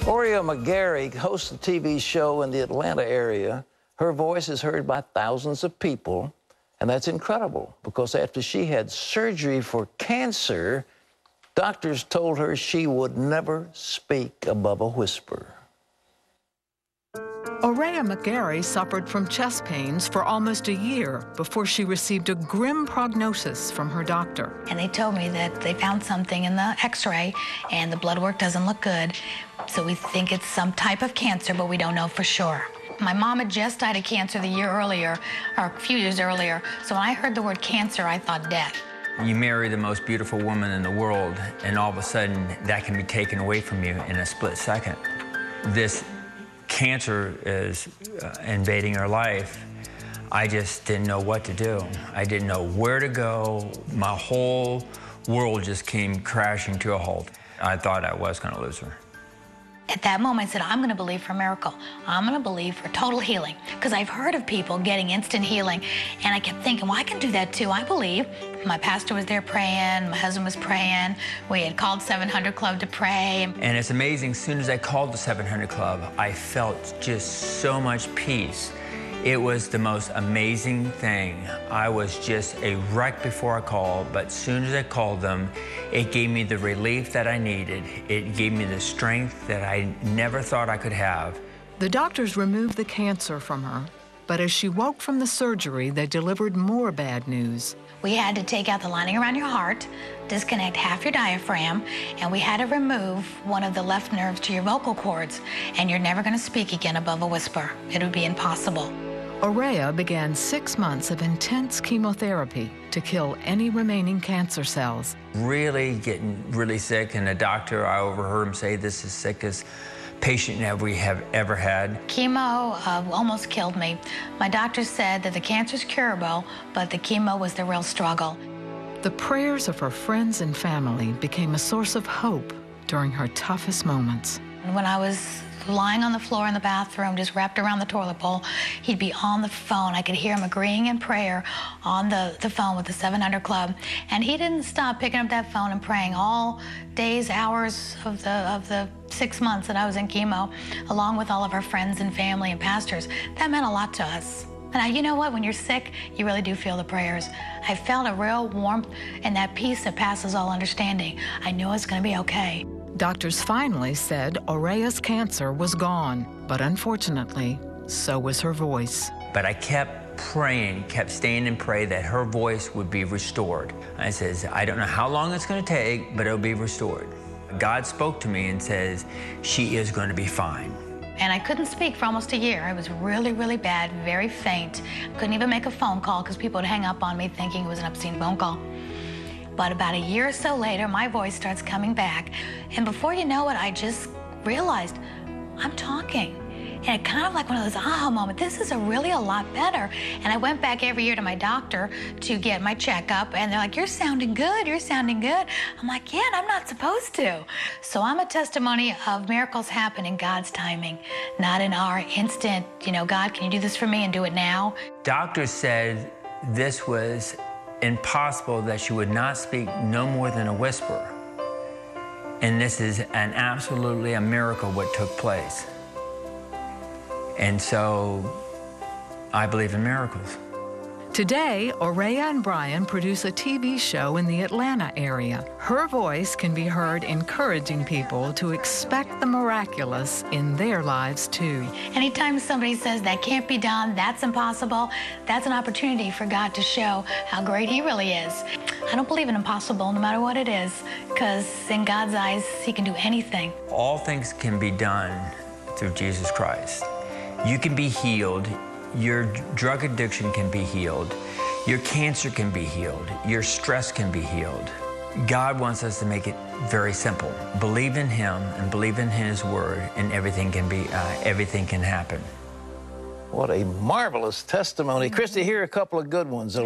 Aurea McGarry hosts a TV show in the Atlanta area. Her voice is heard by thousands of people, and that's incredible because after she had surgery for cancer, doctors told her she would never speak above a whisper. Aurea McGarry suffered from chest pains for almost a year before she received a grim prognosis from her doctor. And they told me that they found something in the x-ray and the blood work doesn't look good. So we think it's some type of cancer, but we don't know for sure. My mom had just died of cancer the year earlier, or a few years earlier. So when I heard the word cancer, I thought death. You marry the most beautiful woman in the world, and all of a sudden that can be taken away from you in a split second. This cancer is invading her life. I just didn't know what to do. I didn't know where to go. My whole world just came crashing to a halt. I thought I was going to lose her. At that moment, I said, I'm going to believe for a miracle. I'm going to believe for total healing. Because I've heard of people getting instant healing. And I kept thinking, well, I can do that too. I believe. My pastor was there praying. My husband was praying. We had called 700 Club to pray. And it's amazing, as soon as I called the 700 Club, I felt just so much peace. It was the most amazing thing. I was just a wreck before I called, but as soon as I called them, it gave me the relief that I needed. It gave me the strength that I never thought I could have. The doctors removed the cancer from her, but as she woke from the surgery, they delivered more bad news. We had to take out the lining around your heart, disconnect half your diaphragm, and we had to remove one of the left nerves to your vocal cords, and you're never going to speak again above a whisper. It would be impossible. Aurea began 6 months of intense chemotherapy to kill any remaining cancer cells. Really getting really sick, and the doctor, I overheard him say, this is the sickest patient that we have ever had. Chemo almost killed me. My doctor said that the cancer's curable, but the chemo was the real struggle. The prayers of her friends and family became a source of hope during her toughest moments. When I was lying on the floor in the bathroom, just wrapped around the toilet bowl, he'd be on the phone. I could hear him agreeing in prayer on the phone with the 700 Club. And he didn't stop picking up that phone and praying all days, hours of the 6 months that I was in chemo, along with all of our friends and family and pastors. That meant a lot to us. And you know what? When you're sick, you really do feel the prayers. I felt a real warmth and that peace that passes all understanding. I knew I was going to be okay. Doctors finally said Aurea's cancer was gone, but unfortunately, so was her voice. But I kept praying, kept staying and pray that her voice would be restored. I says, I don't know how long it's going to take, but it'll be restored. God spoke to me and says, she is going to be fine. And I couldn't speak for almost a year. I was really, really bad, very faint. Couldn't even make a phone call because people would hang up on me thinking it was an obscene phone call. But about a year or so later, my voice starts coming back. And before you know it, I just realized I'm talking. And it kind of like one of those aha moments. This is really a lot better. And I went back every year to my doctor to get my checkup. And they're like, you're sounding good. You're sounding good. I'm like, yeah, and I'm not supposed to. So I'm a testimony of miracles happen in God's timing, not in our instant, God, can you do this for me and do it now? Doctors said this was impossible, that she would not speak no more than a whisper. And this is absolutely a miracle what took place. And so I believe in miracles. Today, Aurea and Brian produce a TV show in the Atlanta area. Her voice can be heard encouraging people to expect the miraculous in their lives too. Anytime somebody says that can't be done, that's impossible, that's an opportunity for God to show how great He really is. I don't believe in impossible no matter what it is, because in God's eyes, He can do anything. All things can be done through Jesus Christ. You can be healed. Your drug addiction can be healed. Your cancer can be healed. Your stress can be healed. God wants us to make it very simple. Believe in Him and believe in His Word, and everything can happen. What a marvelous testimony. Christy, here are a couple of good ones.